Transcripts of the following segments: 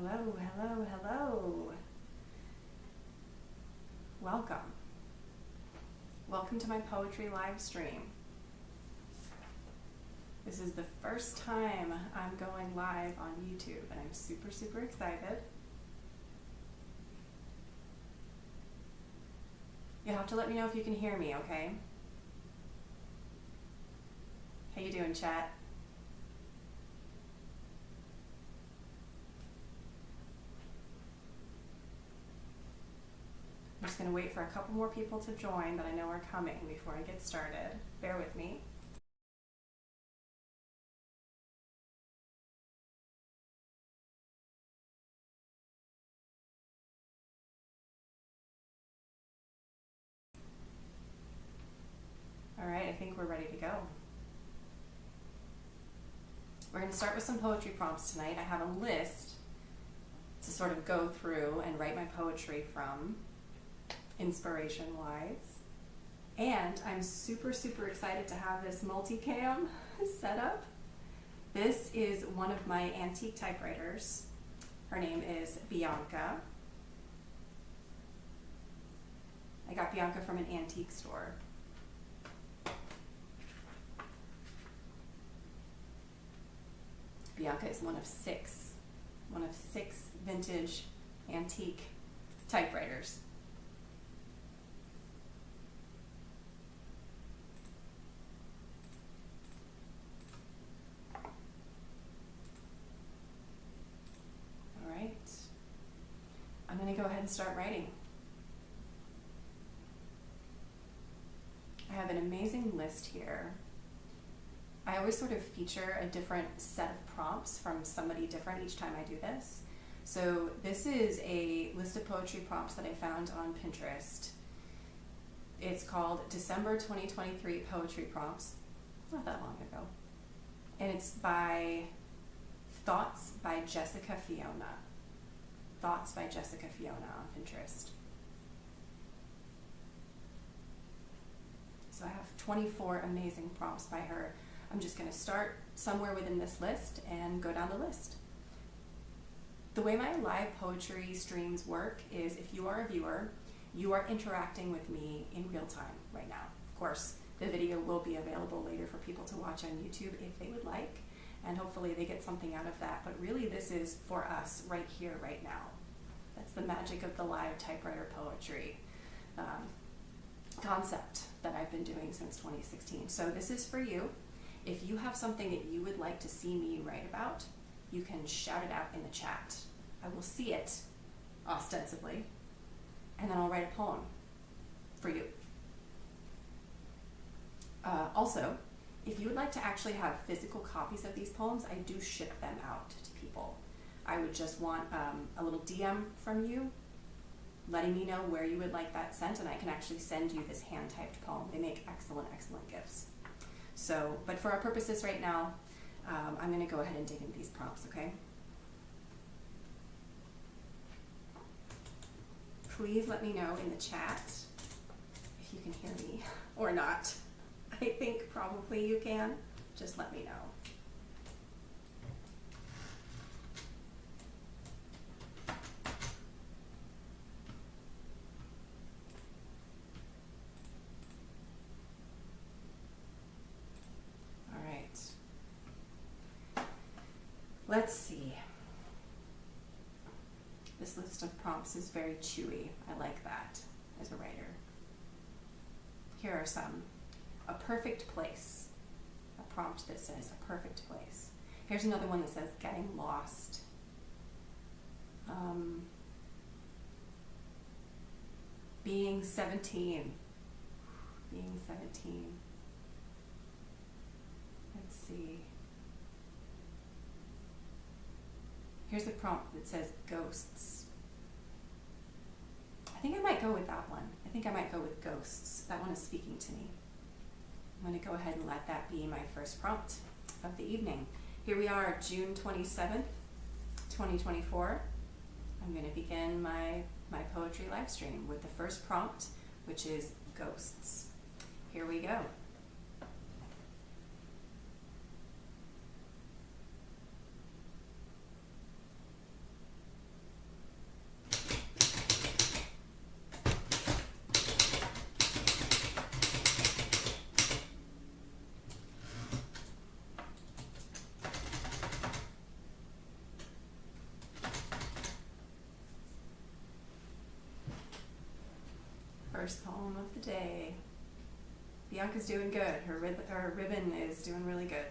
Hello, hello, hello. Welcome. Welcome to my poetry live stream. This is the first time I'm going live on YouTube, and I'm super, super excited. You'll have to let me know if you can hear me, okay? How you doing, chat? I'm just going to wait for a couple more people to join that I know are coming before I get started. Bear with me. All right, I think we're ready to go. We're going to start with some poetry prompts tonight. I have a list to sort of go through and write my poetry from, inspiration-wise. And I'm super, super excited to have this multicam set up. This is one of my antique typewriters. Her name is Bianca. I got Bianca from an antique store. Bianca is one of six vintage antique typewriters. All right, I'm going to go ahead and start writing. I have an amazing list here. I always sort of feature a different set of prompts from somebody different each time I do this. So this is a list of poetry prompts that I found on Pinterest. It's called December 2023 Poetry Prompts, not that long ago. And it's by Thoughts by Jessica Fiona. Thoughts by Jessica Fiona on Pinterest. So I have 24 amazing prompts by her. I'm just going to start somewhere within this list and go down the list. The way my live poetry streams work is if you are a viewer, you are interacting with me in real time right now. Of course, the video will be available later for people to watch on YouTube if they would like, and hopefully they get something out of that. But really this is for us right here, right now. That's the magic of the live typewriter poetry concept that I've been doing since 2016. So this is for you. If you have something that you would like to see me write about, you can shout it out in the chat. I will see it, ostensibly, and then I'll write a poem for you. Also, if you would like to actually have physical copies of these poems, I do ship them out to people. I would just want a little DM from you letting me know where you would like that sent, and I can actually send you this hand-typed poem. They make excellent, excellent gifts. So, but for our purposes right now, I'm going to go ahead and dig into these prompts, okay? Please let me know in the chat if you can hear me or not. I think probably you can. Just let me know. Let's see. This list of prompts is very chewy. I like that as a writer. Here are some. A perfect place. A prompt that says a perfect place. Here's another one that says getting lost. Being 17. Being 17. Let's see. Here's a prompt that says ghosts. I think I might go with that one. I think I might go with ghosts. That one is speaking to me. I'm going to go ahead and let that be my first prompt of the evening. Here we are, June 27th, 2024. I'm going to begin my poetry live stream with the first prompt, which is ghosts. Here we go. First poem of the day. Bianca's doing good. Her ribbon is doing really good.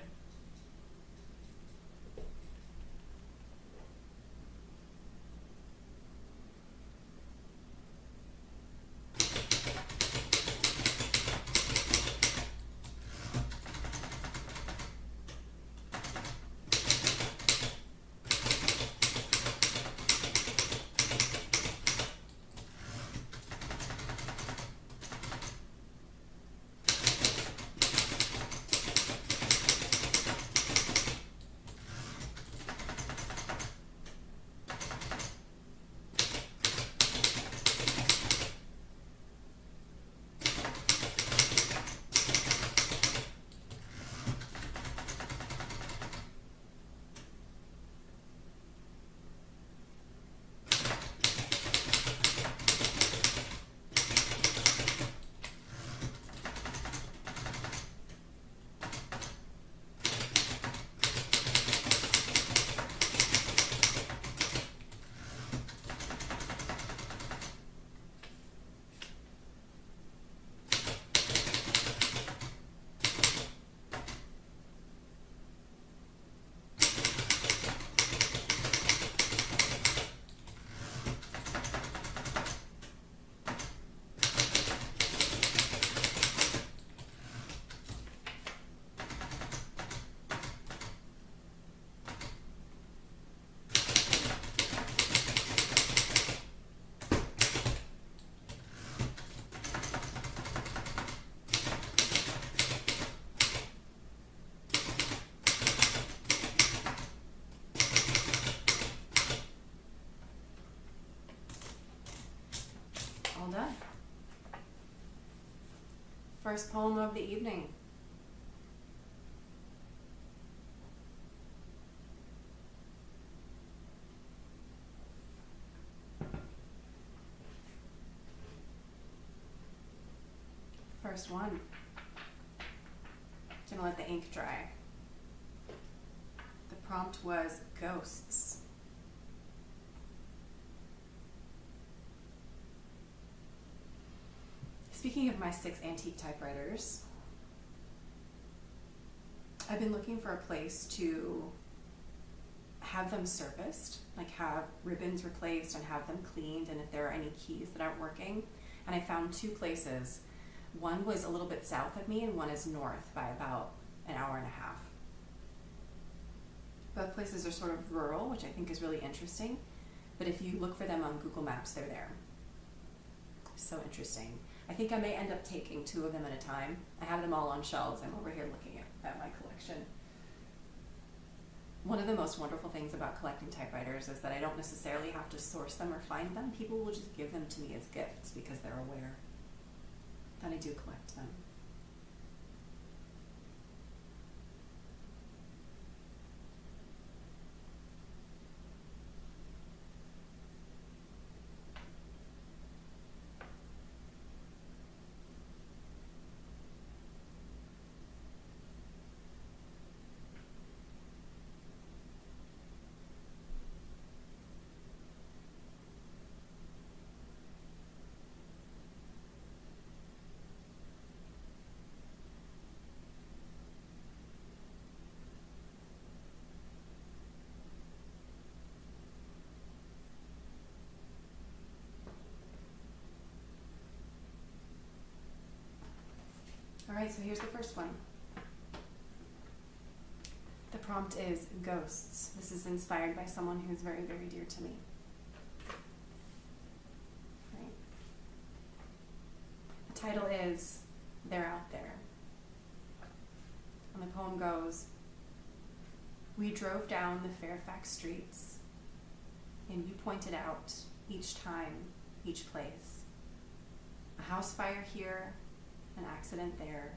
All done. First poem of the evening. First one. Gonna let the ink dry. The prompt was ghosts. Speaking of my 6 antique typewriters, I've been looking for a place to have them serviced, like have ribbons replaced and have them cleaned, and if there are any keys that aren't working. And I found 2 places. One was a little bit south of me and one is north by about an hour and a half. Both places are sort of rural, which I think is really interesting, but if you look for them on Google Maps, they're there. So interesting. I think I may end up taking 2 of them at a time. I have them all on shelves. I'm over here looking at my collection. One of the most wonderful things about collecting typewriters is that I don't necessarily have to source them or find them. People will just give them to me as gifts because they're aware that I do collect them. All right, so here's the first one. The prompt is ghosts. This is inspired by someone who's very, very dear to me. Right. The title is They're Out There. And the poem goes, we drove down the Fairfax streets, and you pointed out each time, each place. A house fire here, an accident there,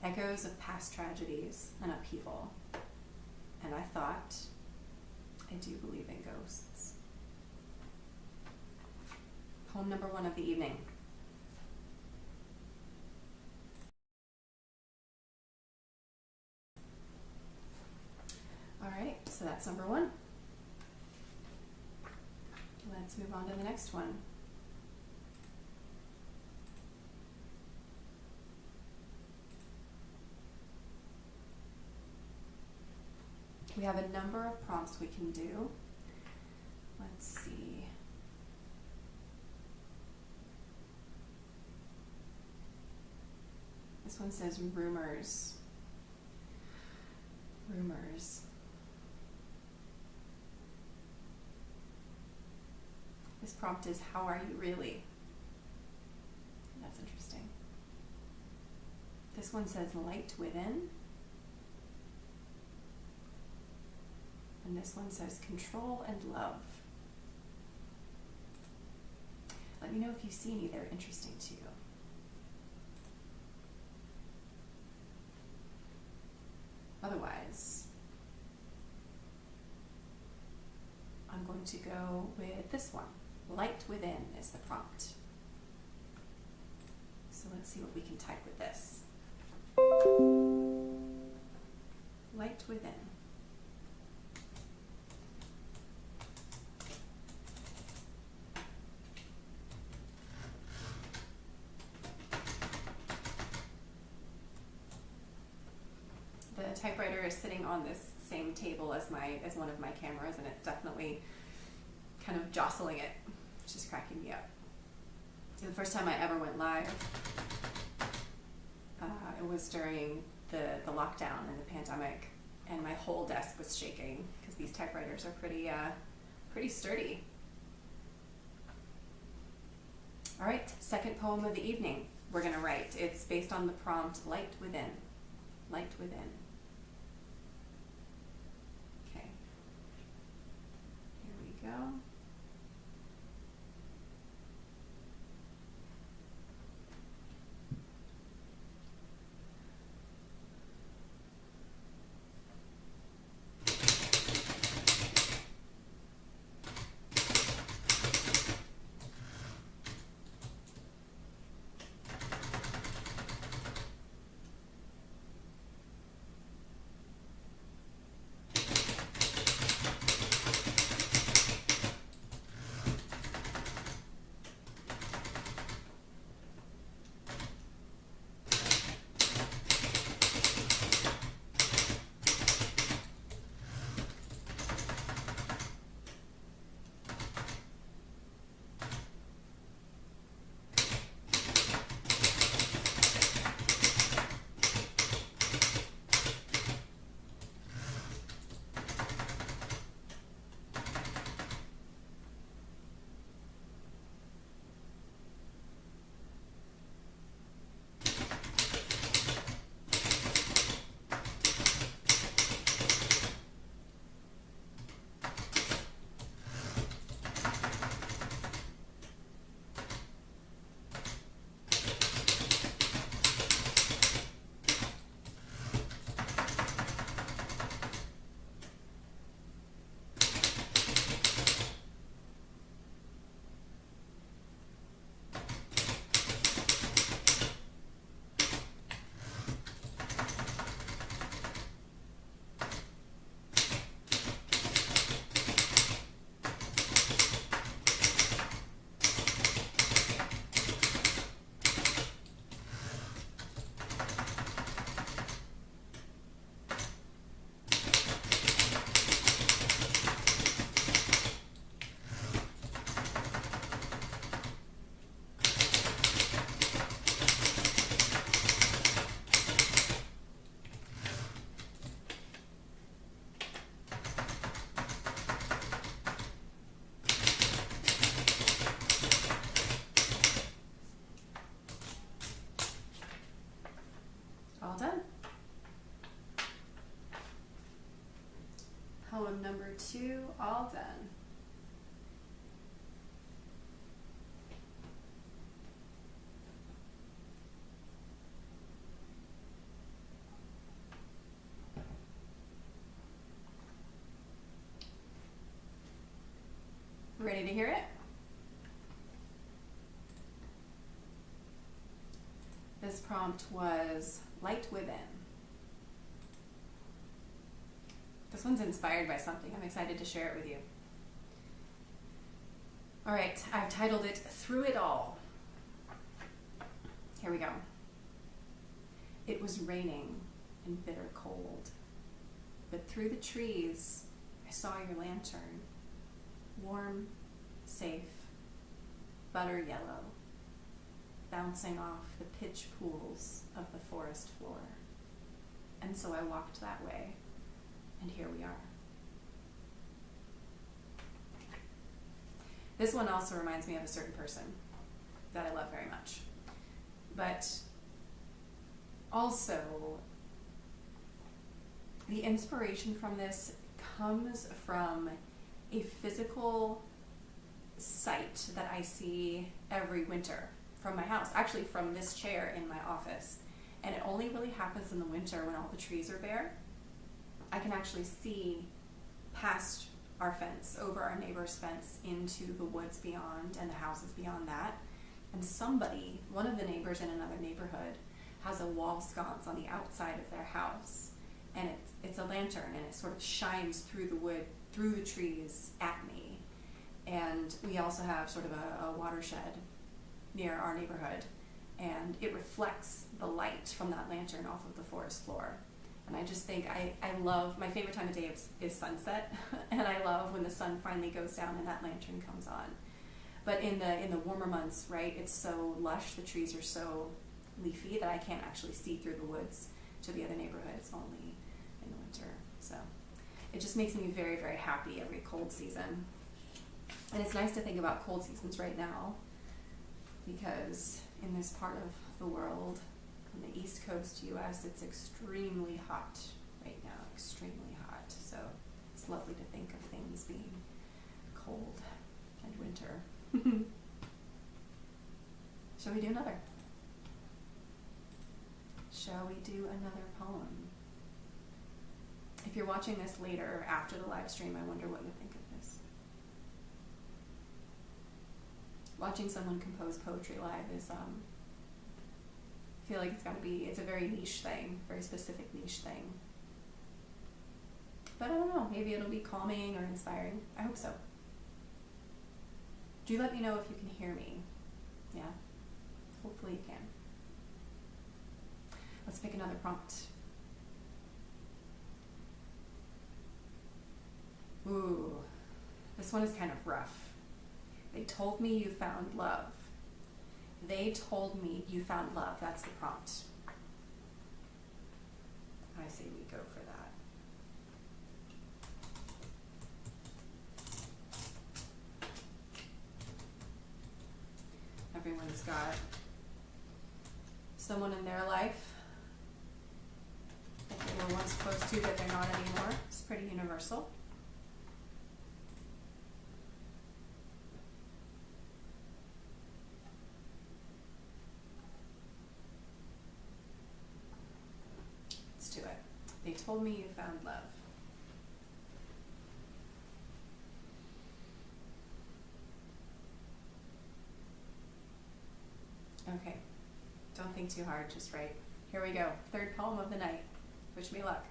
echoes of past tragedies and upheaval. And I thought, I do believe in ghosts. Poem number 1 of the evening. All right, so that's number 1. Let's move on to the next one. We have a number of prompts we can do. Let's see. This one says rumors. Rumors. This prompt is, how are you really? That's interesting. This one says light within. And this one says control and love. Let me know if you see any that are interesting to you. Otherwise, I'm going to go with this one. Light within is the prompt. So let's see what we can type with this. Light within. The typewriter is sitting on this same table as one of my cameras, and it's definitely kind of jostling it, which is cracking me up. So the first time I ever went live, it was during the lockdown and the pandemic, and my whole desk was shaking because these typewriters are pretty sturdy. All right, second poem of the evening we're going to write. It's based on the prompt light within. Light within. Okay. Here we go. All done. Poem number 2, all done. Ready to hear it? This prompt was light within. This one's inspired by something. I'm excited to share it with you. All right, I've titled it Through It All. Here we go. It was raining and bitter cold. but through the trees, I saw your lantern. Warm, safe, butter yellow, bouncing off the pitch pools of the forest floor. And so I walked that way, and here we are. This one also reminds me of a certain person that I love very much. But also, the inspiration from this comes from a physical sight that I see every winter from my house, actually from this chair in my office. And it only really happens in the winter when all the trees are bare. I can actually see past our fence, over our neighbor's fence, into the woods beyond and the houses beyond that. And somebody, one of the neighbors in another neighborhood, has a wall sconce on the outside of their house. And it's a lantern, and it sort of shines through the wood, through the trees at me. And we also have sort of a watershed near our neighborhood, and it reflects the light from that lantern off of the forest floor. And I just think I love, my favorite time of day is sunset, and I love when the sun finally goes down and that lantern comes on. But in the warmer months, right, it's so lush, the trees are so leafy that I can't actually see through the woods to the other neighborhood. It's only in the winter. So it just makes me very, very happy every cold season. And it's nice to think about cold seasons right now, because in this part of the world, on the East Coast US, it's extremely hot right now, extremely hot. So it's lovely to think of things being cold and winter. Shall we do another? Shall we do another poem? If you're watching this later after the live stream, I wonder what you think of this. Watching someone compose poetry live is, I feel like it's a very niche thing, very specific niche thing. But I don't know, maybe it'll be calming or inspiring. I hope so. Do let me know if you can hear me. Yeah? Hopefully you can. Let's pick another prompt. Ooh, this one is kind of rough. They told me you found love. They told me you found love. That's the prompt. I say we go for that. Everyone's got someone in their life that they were once close to that they're not anymore. It's pretty universal. Let's do it. They told me you found love. Okay, don't think too hard, just write. Here we go, third poem of the night. Wish me luck.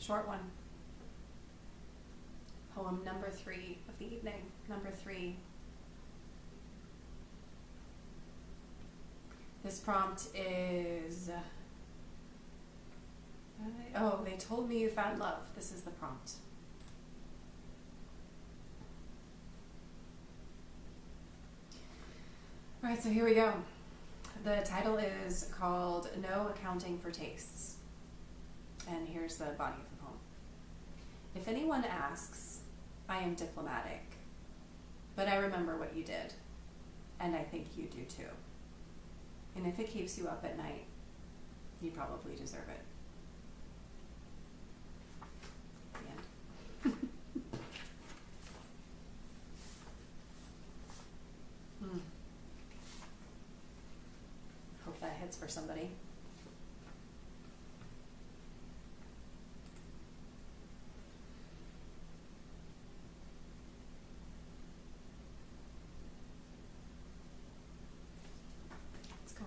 Short one. Poem number 3 of the evening. Number 3. This prompt is, oh, they told me you found love. This is the prompt. All right, so here we go. The title is called No Accounting for Tastes. And here's the body of the poem. If anyone asks, I am diplomatic, but I remember what you did, and I think you do too. And if it keeps you up at night, you probably deserve it. The end. Hope that hits for somebody.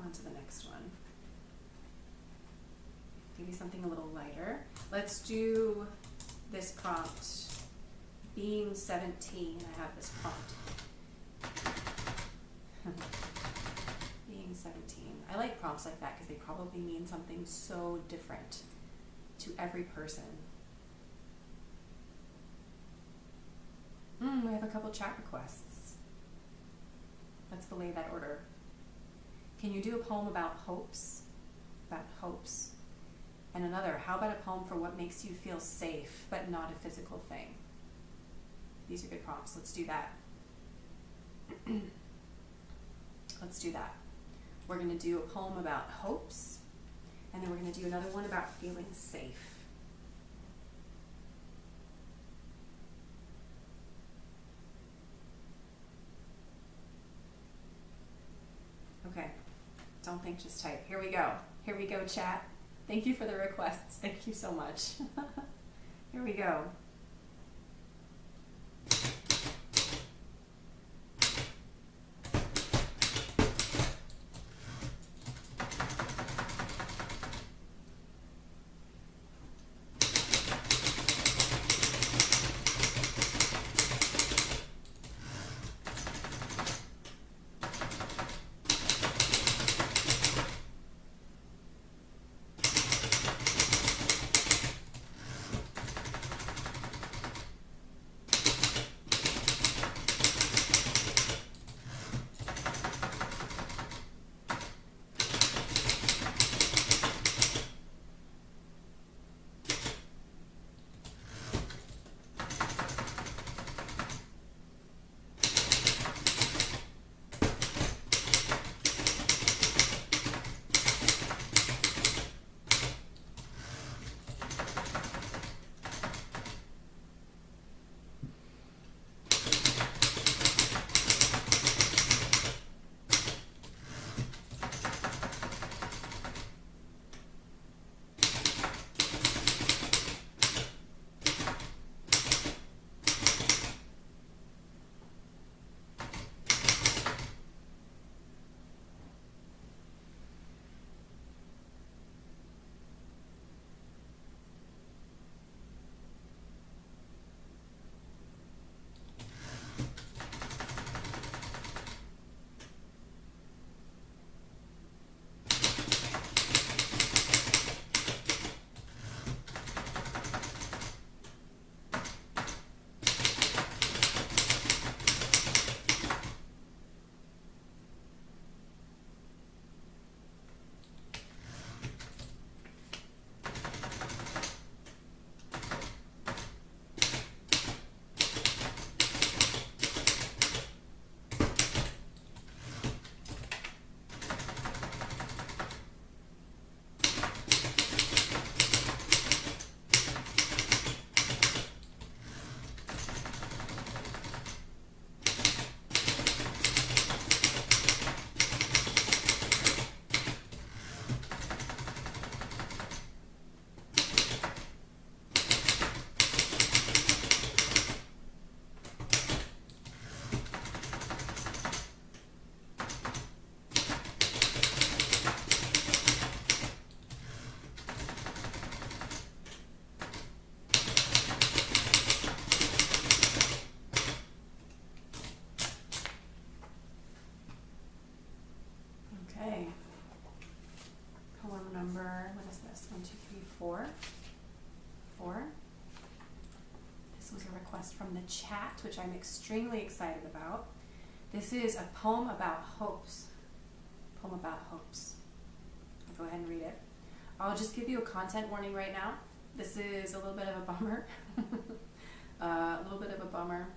On to the next one. Maybe something a little lighter. Let's do this prompt. Being 17, I have this prompt. Being 17. I like prompts like that because they probably mean something so different to every person. We have a couple chat requests. Let's belay that order. Can you do a poem about hopes? About hopes. And another, how about a poem for what makes you feel safe, but not a physical thing? These are good prompts. Let's do that. Let's do that. We're going to do a poem about hopes, and then we're going to do another one about feeling safe. Okay. Don't think, just type. Here we go. Here we go, chat. Thank you for the requests. Thank you so much. Here we go. 4. 4. This was a request from the chat, which I'm extremely excited about. This is a poem about hopes. Poem about hopes. I'll go ahead and read it. I'll just give you a content warning right now. This is a little bit of a bummer. A little bit of a bummer.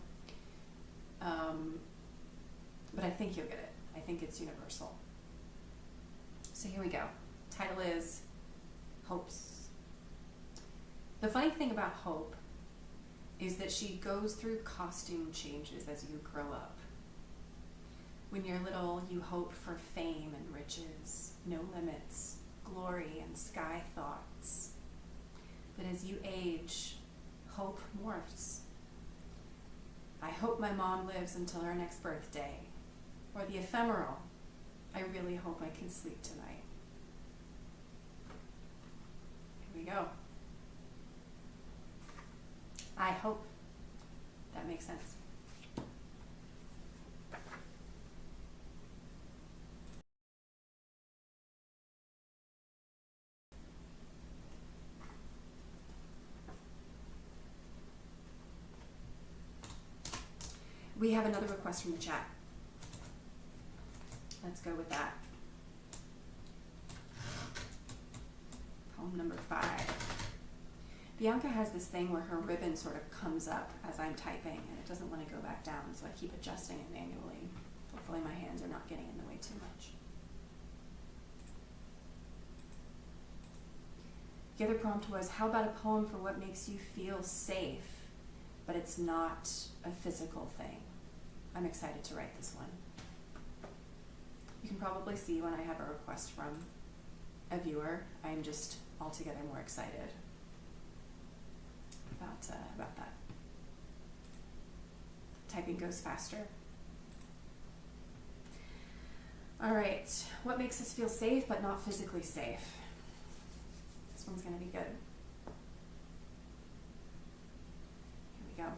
But I think you'll get it. I think it's universal. So here we go. Title is Hopes. The funny thing about hope is that she goes through costume changes as you grow up. When you're little, you hope for fame and riches, no limits, glory and sky thoughts. But as you age, hope morphs. I hope my mom lives until her next birthday. Or the ephemeral, I really hope I can sleep tonight. Here we go. I hope that makes sense. We have another request from the chat. Let's go with that. Poem number 5. Bianca has this thing where her ribbon sort of comes up as I'm typing and it doesn't want to go back down, so I keep adjusting it manually. Hopefully my hands are not getting in the way too much. The other prompt was, how about a poem for what makes you feel safe, but it's not a physical thing? I'm excited to write this one. You can probably see when I have a request from a viewer, I'm just altogether more excited about that. Typing goes faster. All right, what makes us feel safe but not physically safe? This one's going to be good. Here we go.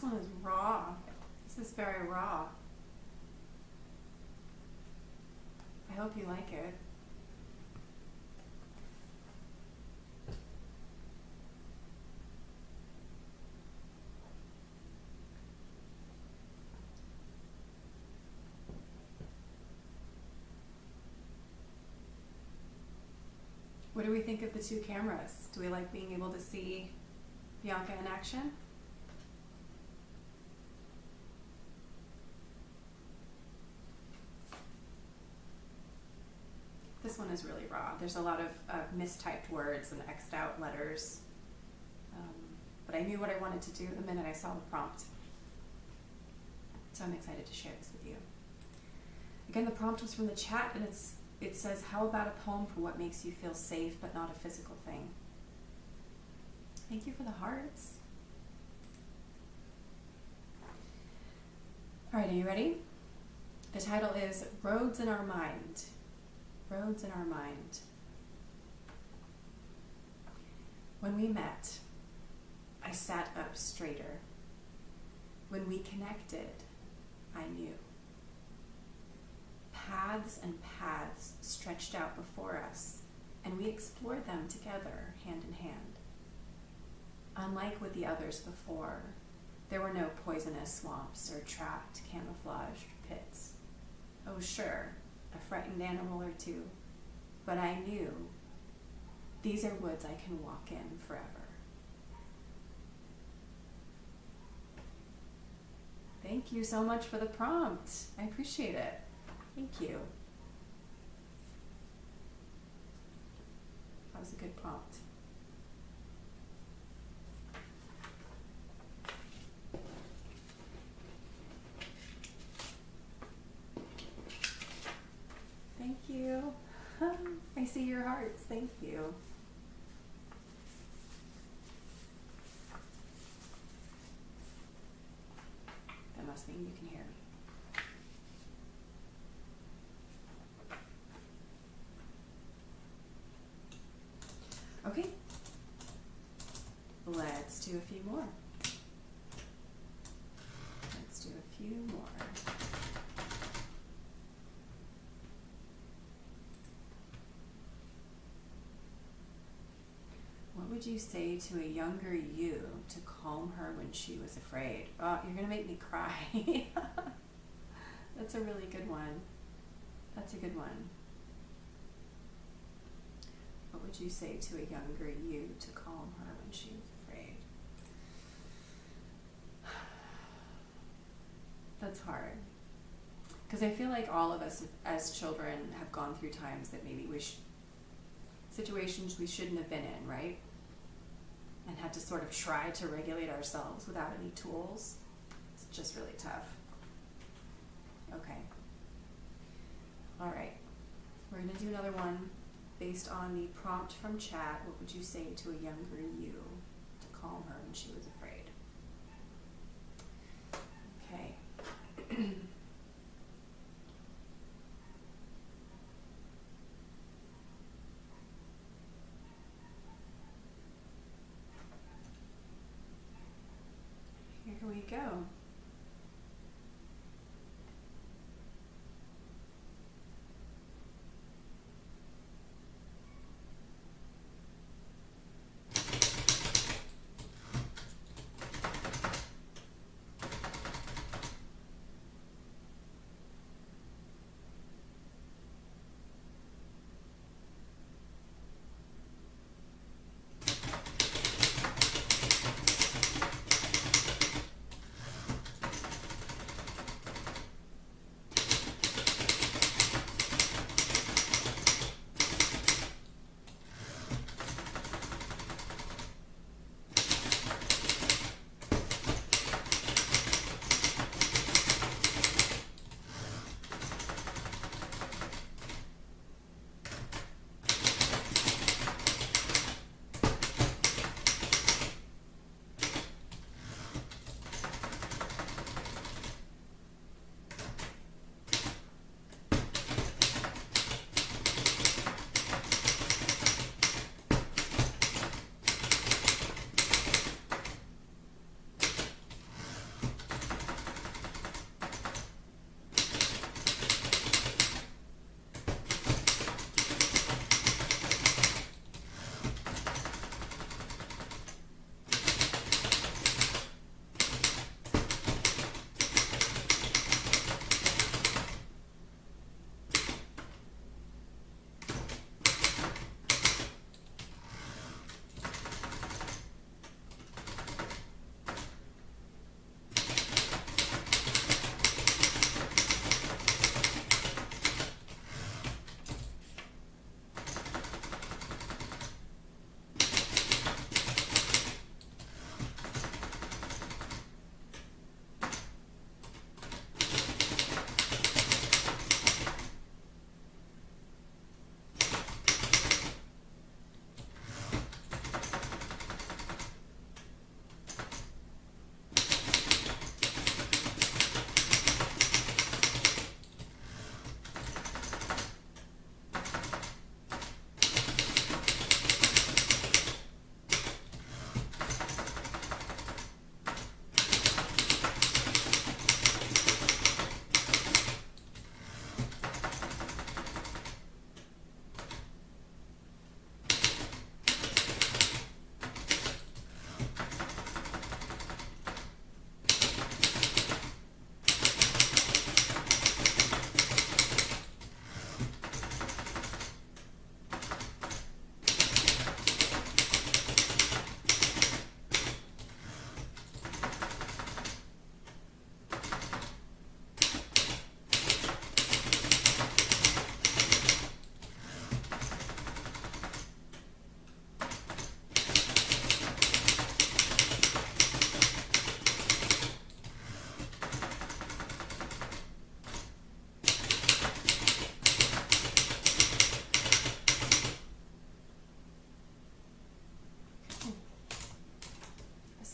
this one is raw. This is very raw. I hope you like it. What do we think of the two cameras? Do we like being able to see Bianca in action? This one is really raw. There's a lot of mistyped words and X'd out letters. But I knew what I wanted to do the minute I saw the prompt. So I'm excited to share this with you. Again, the prompt was from the chat, and it says, how about a poem for what makes you feel safe but not a physical thing? Thank you for the hearts. All right, are you ready? The title is Roads in Our Mind. Roads in Our Mind. When we met, I sat up straighter. When we connected, I knew. Paths and paths stretched out before us, and we explored them together, hand in hand. Unlike with the others before, there were no poisonous swamps or trapped, camouflaged pits. Oh, sure, a frightened animal or two, but I knew these are woods I can walk in forever. Thank you so much for the prompt. I appreciate it. Thank you. That was a good prompt. Thank you. I see your hearts. Thank you. That must mean you can hear me. Okay, let's do a few more. Let's do a few more. What would you say to a younger you to calm her when she was afraid? Oh, you're gonna make me cry. That's a really good one. That's a good one. What would you say to a younger you to calm her when she was afraid? That's hard. Because I feel like all of us as children have gone through times that maybe situations we shouldn't have been in, right? And had to sort of try to regulate ourselves without any tools. It's just really tough. Okay. All right. We're going to do another one. Based on the prompt from chat, what would you say to a younger you to calm her when she was afraid? Okay. Here we go.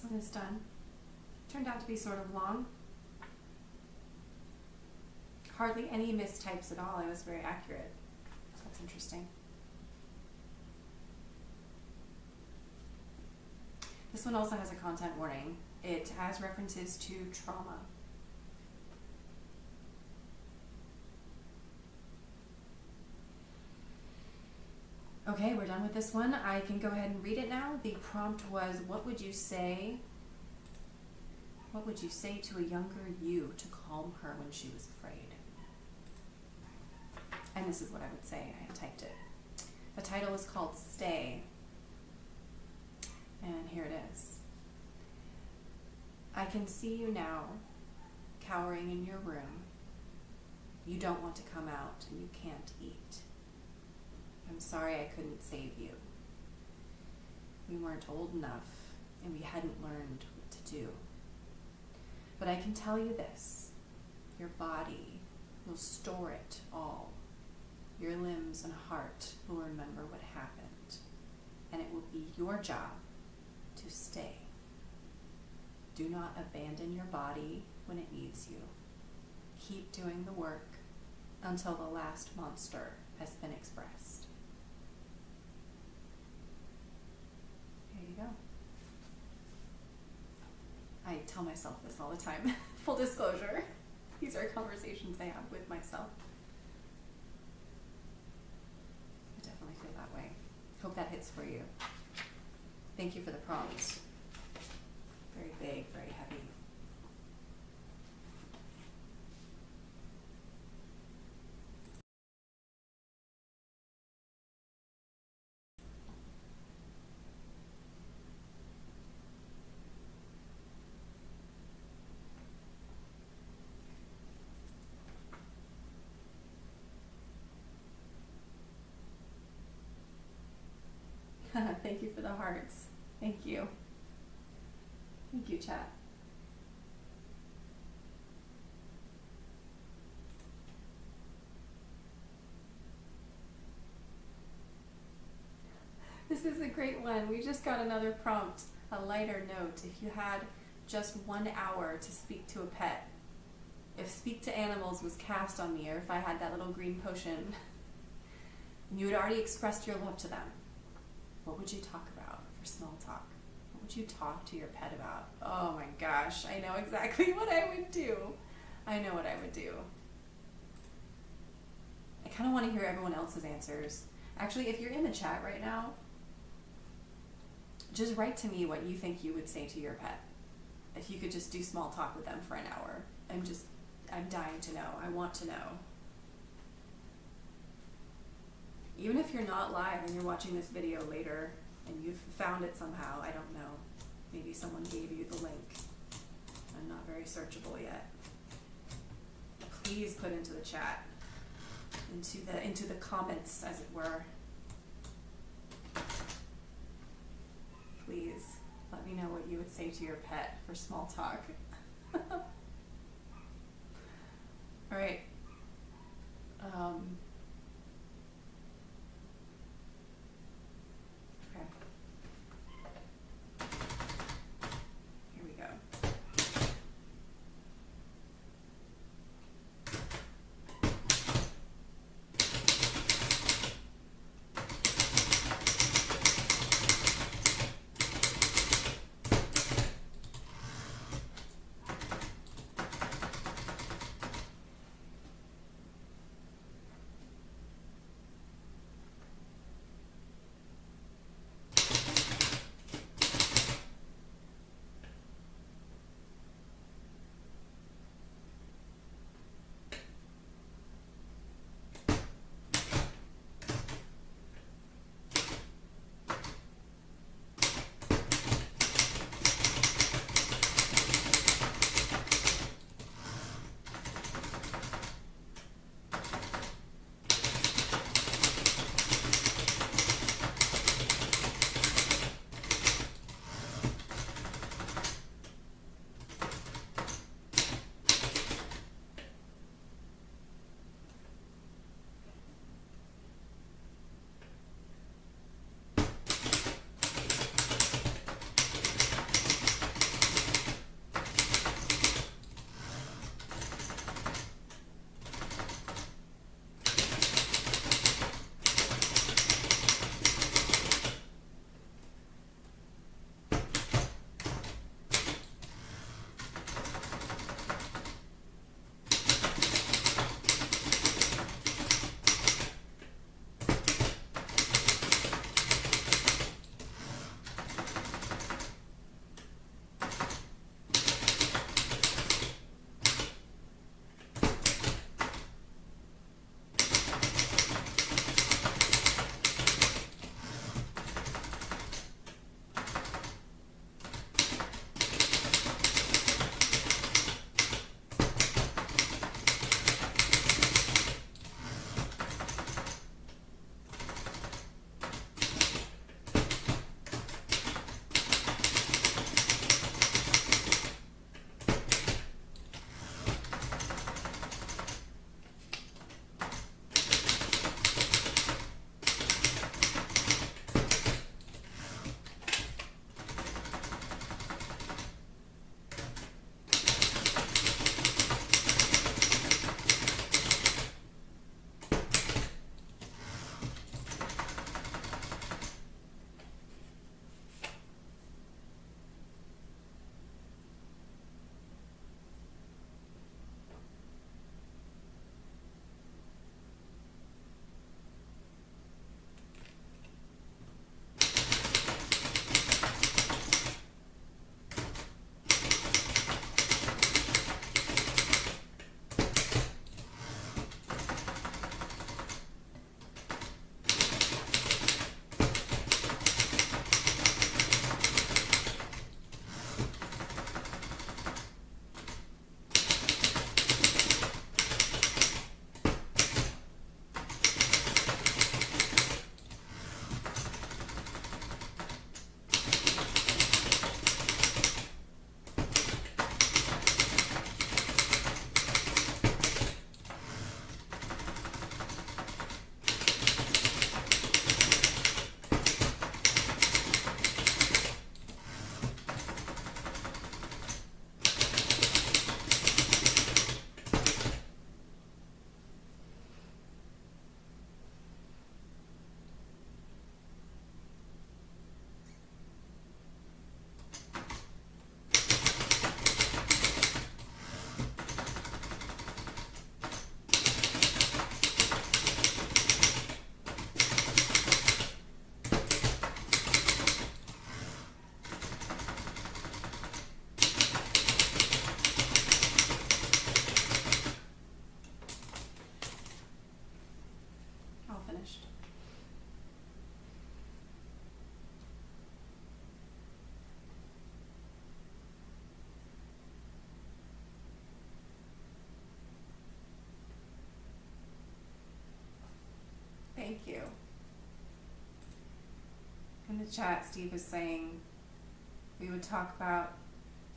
one is done. Turned out to be sort of long. Hardly any mistypes at all. I was very accurate. That's interesting. This one also has a content warning. It has references to trauma. Okay, we're done with this one. I can go ahead and read it now. The prompt was, what would you say? What would you say to a younger you to calm her when she was afraid? And this is what I would say. I had typed it. The title is called Stay. And here it is. I can see you now, cowering in your room. You don't want to come out and you can't eat. I'm sorry I couldn't save you. We weren't old enough and we hadn't learned what to do. But I can tell you this, your body will store it all. Your limbs and heart will remember what happened, and it will be your job to stay. Do not abandon your body when it needs you. Keep doing the work until the last monster has been expressed. There you go. I tell myself this all the time. Full disclosure, these are conversations I have with myself. I definitely feel that way. Hope that hits for you. Thank you for the prompt. Very big, very heavy. Thank you for the hearts. Thank you. Thank you, chat. This is a great one. We just got another prompt, a lighter note. If you had just 1 hour to speak to a pet, if speak to animals was cast on me, or if I had that little green potion, and you had already expressed your love to them, what would you talk about for small talk? What would you talk to your pet about? Oh my gosh, I know exactly what I would do. I know what I would do. I kind of want to hear everyone else's answers. Actually, if you're in the chat right now, just write to me what you think you would say to your pet. If you could just do small talk with them for an hour. I'm dying to know. I want to know. Even if you're not live and you're watching this video later and you've found it somehow, I don't know. Maybe someone gave you the link. I'm not very searchable yet. Please put into the chat, into the comments, as it were. Please let me know what you would say to your pet for small talk. All right. Okay. Here we go. the chat, Steve is saying we would talk about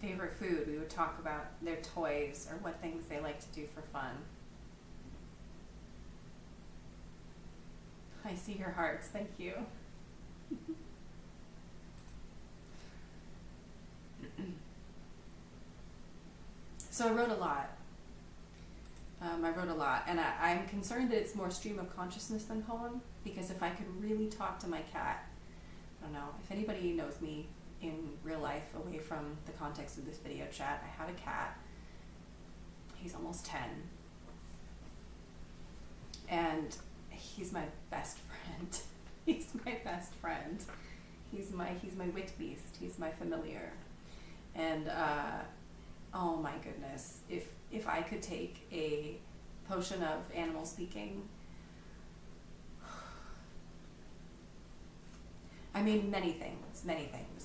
favorite food. We would talk about their toys or what things they like to do for fun. I see your hearts. Thank you. So I wrote a lot. And I'm concerned that it's more stream of consciousness than poem, because if I could really talk to my cat, I don't know, if anybody knows me in real life away from the context of this video chat, I have a cat. He's almost 10. And he's my best friend. He's my best friend. He's my wit beast. He's my familiar. And oh my goodness, if I could take a potion of animal speaking, I mean many things.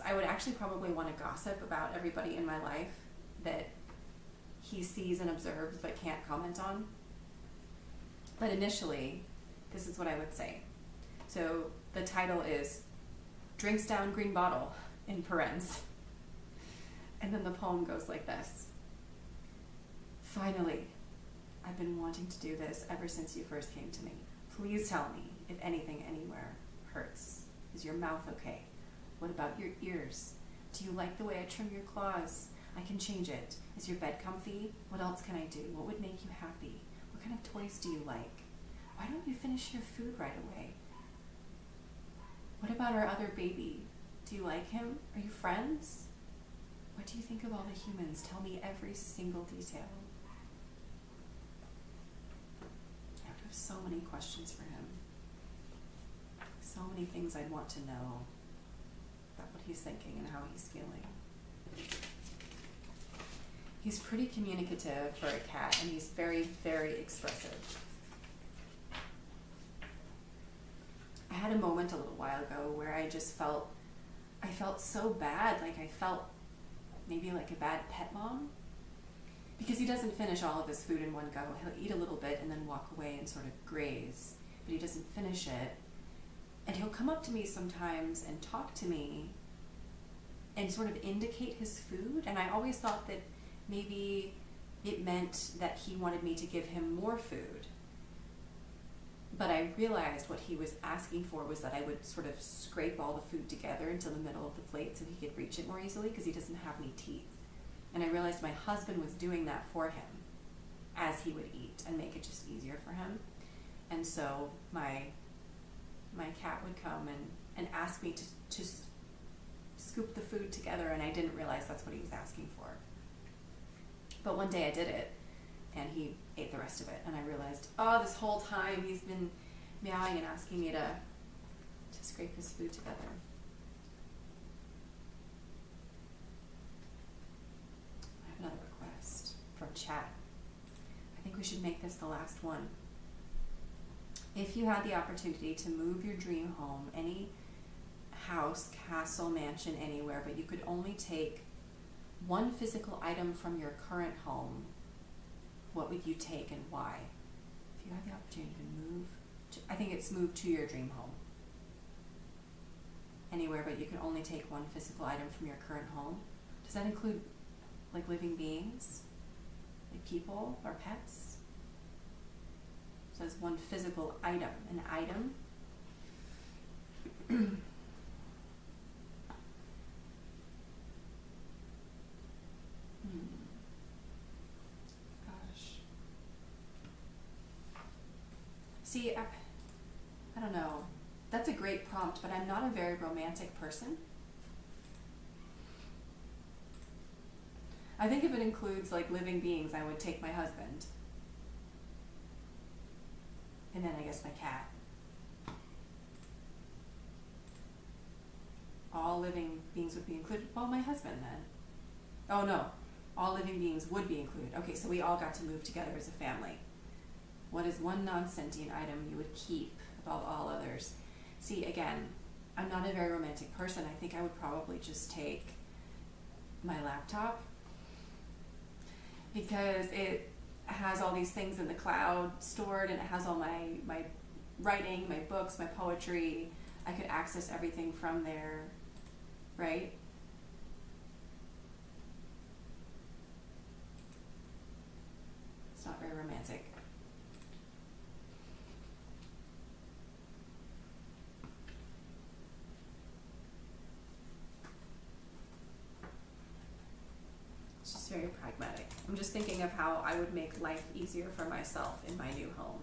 I would actually probably want to gossip about everybody in my life that he sees and observes but can't comment on. But initially, this is what I would say. So the title is Drinks Down Green Bottle in parens. And then the poem goes like this. Finally, I've been wanting to do this ever since you first came to me. Please tell me if anything anywhere hurts. Is your mouth okay? What about your ears? Do you like the way I trim your claws? I can change it. Is your bed comfy? What else can I do? What would make you happy? What kind of toys do you like? Why don't you finish your food right away? What about our other baby? Do you like him? Are you friends? What do you think of all the humans? Tell me every single detail. I would have so many questions for him. So many things I'd want to know about what he's thinking and how he's feeling. He's pretty communicative for a cat, and he's very, very expressive. I had a moment a little while ago where I felt so bad, like I felt maybe like a bad pet mom, because he doesn't finish all of his food in one go. He'll eat a little bit and then walk away and sort of graze, but he doesn't finish it. And he'll come up to me sometimes and talk to me and sort of indicate his food, and I always thought that maybe it meant that he wanted me to give him more food. But I realized what he was asking for was that I would sort of scrape all the food together into the middle of the plate so he could reach it more easily, because he doesn't have any teeth. And I realized my husband was doing that for him as he would eat and make it just easier for him. And so my cat would come and ask me to just scoop the food together, and I didn't realize that's what he was asking for. But one day I did it, and he ate the rest of it, and I realized, oh, this whole time he's been meowing and asking me to scrape his food together. I have another request from chat. I think we should make this the last one. If you had the opportunity to move your dream home, any house, castle, mansion, anywhere, but you could only take one physical item from your current home, what would you take and why? If you had the opportunity to move, I think it's move to your dream home. Anywhere, but you can only take one physical item from your current home. Does that include like living beings, like people or pets? It says one physical item, an item. Gosh. See, I don't know. That's a great prompt, but I'm not a very romantic person. I think if it includes like living beings, I would take my husband. And then I guess my cat. All living beings would be included. Well, my husband then. Oh no, all living beings would be included. Okay, so we all got to move together as a family. What is one non-sentient item you would keep above all others? See, again, I'm not a very romantic person. I think I would probably just take my laptop, because it has all these things in the cloud stored, and it has all my writing, my books, my poetry. I could access everything from there, right? It's not very romantic. It's just very pragmatic. I'm just thinking of how I would make life easier for myself in my new home.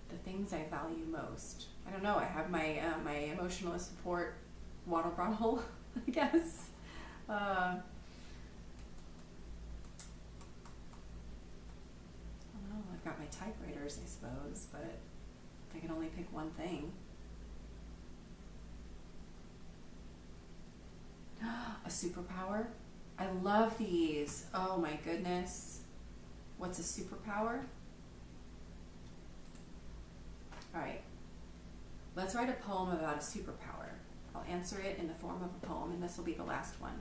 The things I value most. I don't know, I have my my emotional support water bottle, I guess. I don't know, I've got my typewriters, I suppose, but I can only pick one thing. A superpower? I love these. Oh my goodness. What's a superpower? Alright. Let's write a poem about a superpower. I'll answer it in the form of a poem, and this will be the last one.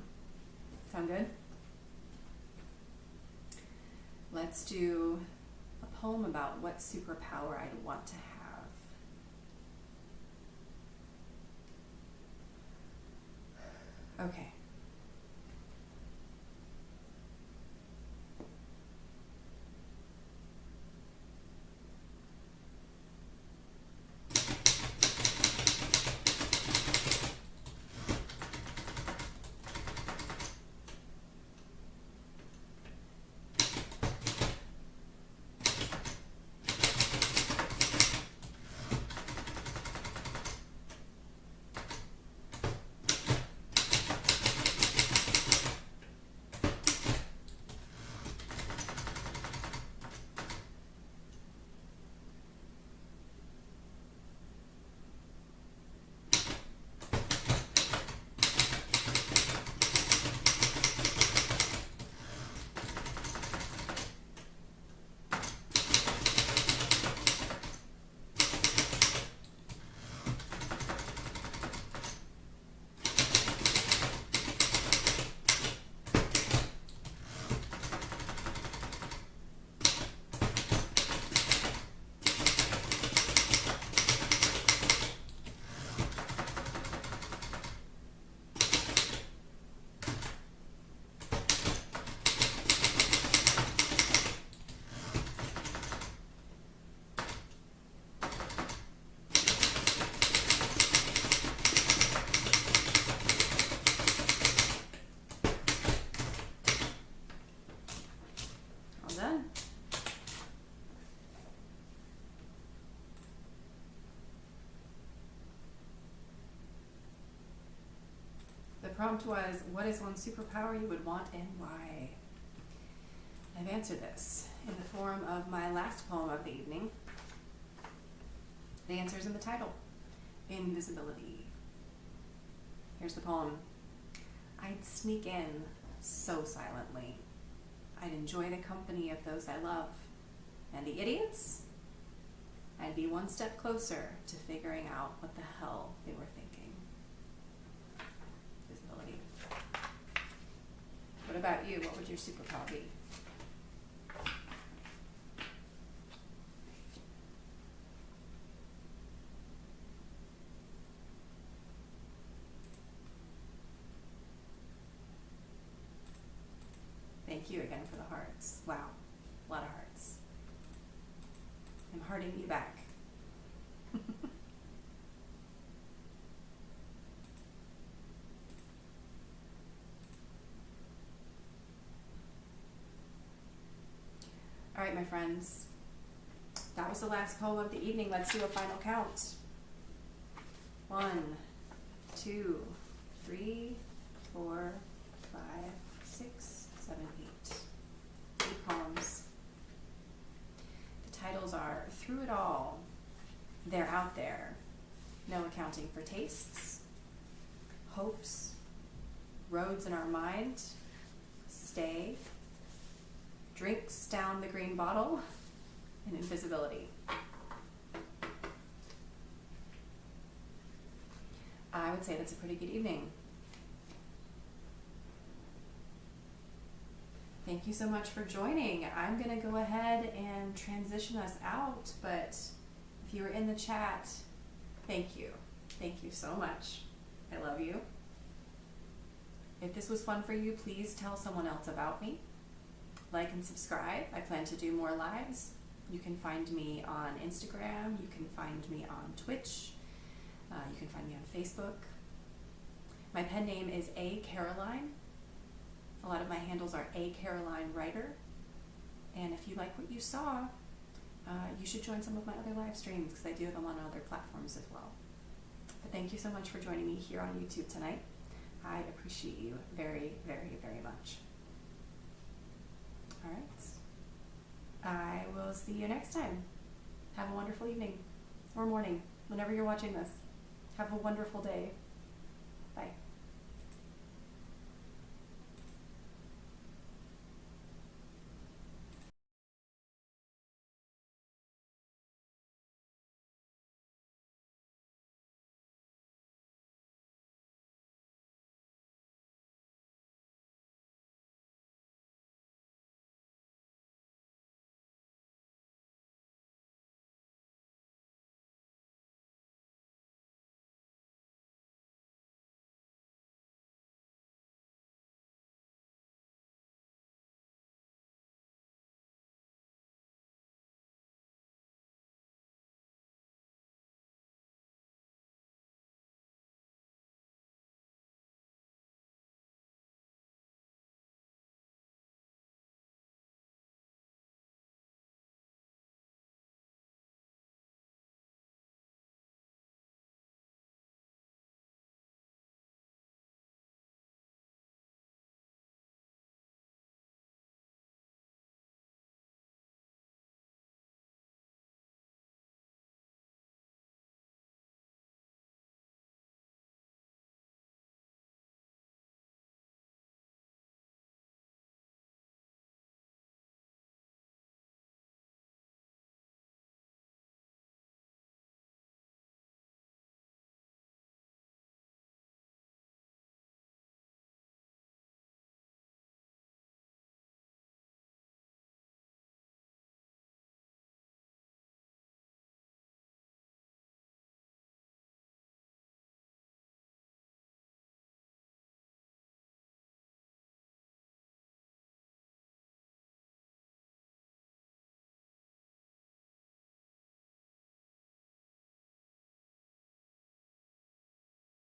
Sound good? Let's do a poem about what superpower I'd want to have. Okay. Done. The prompt was, what is one superpower you would want and why? I've answered this in the form of my last poem of the evening. The answer is in the title, Invisibility. Here's the poem. I'd sneak in so silently. I'd enjoy the company of those I love. And the idiots? I'd be one step closer to figuring out what the hell they were thinking. Visibility. What about you? What would your superpower be? Thank you again for the hearts. Wow, a lot of hearts. I'm hearting you back. All right, my friends. That was the last poem of the evening. Let's do a final count. 1, 2, 3, 4, 5, 6, 7, 8. 8 poems. The titles are Through It All, They're Out There, No Accounting for Tastes, Hopes, Roads in Our Mind, Stay, Drinks Down the Green Bottle, and Invisibility. I would say that's a pretty good evening. Thank thank you so much for joining. I'm going to go ahead and transition us out, but if you were in the chat, thank you. Thank you so much. I love you. If this was fun for you, please tell someone else about me. Like and subscribe. I plan to do more lives. You can find me on Instagram. You can find me on Twitch. You can find me on Facebook. My pen name is A. Caroline. A lot of my handles are A. Caroline Writer. And if you like what you saw, you should join some of my other live streams because I do them on other platforms as well. But thank you so much for joining me here on YouTube tonight. I appreciate you very, very, very much. All right. I will see you next time. Have a wonderful evening or morning, whenever you're watching this. Have a wonderful day. Bye.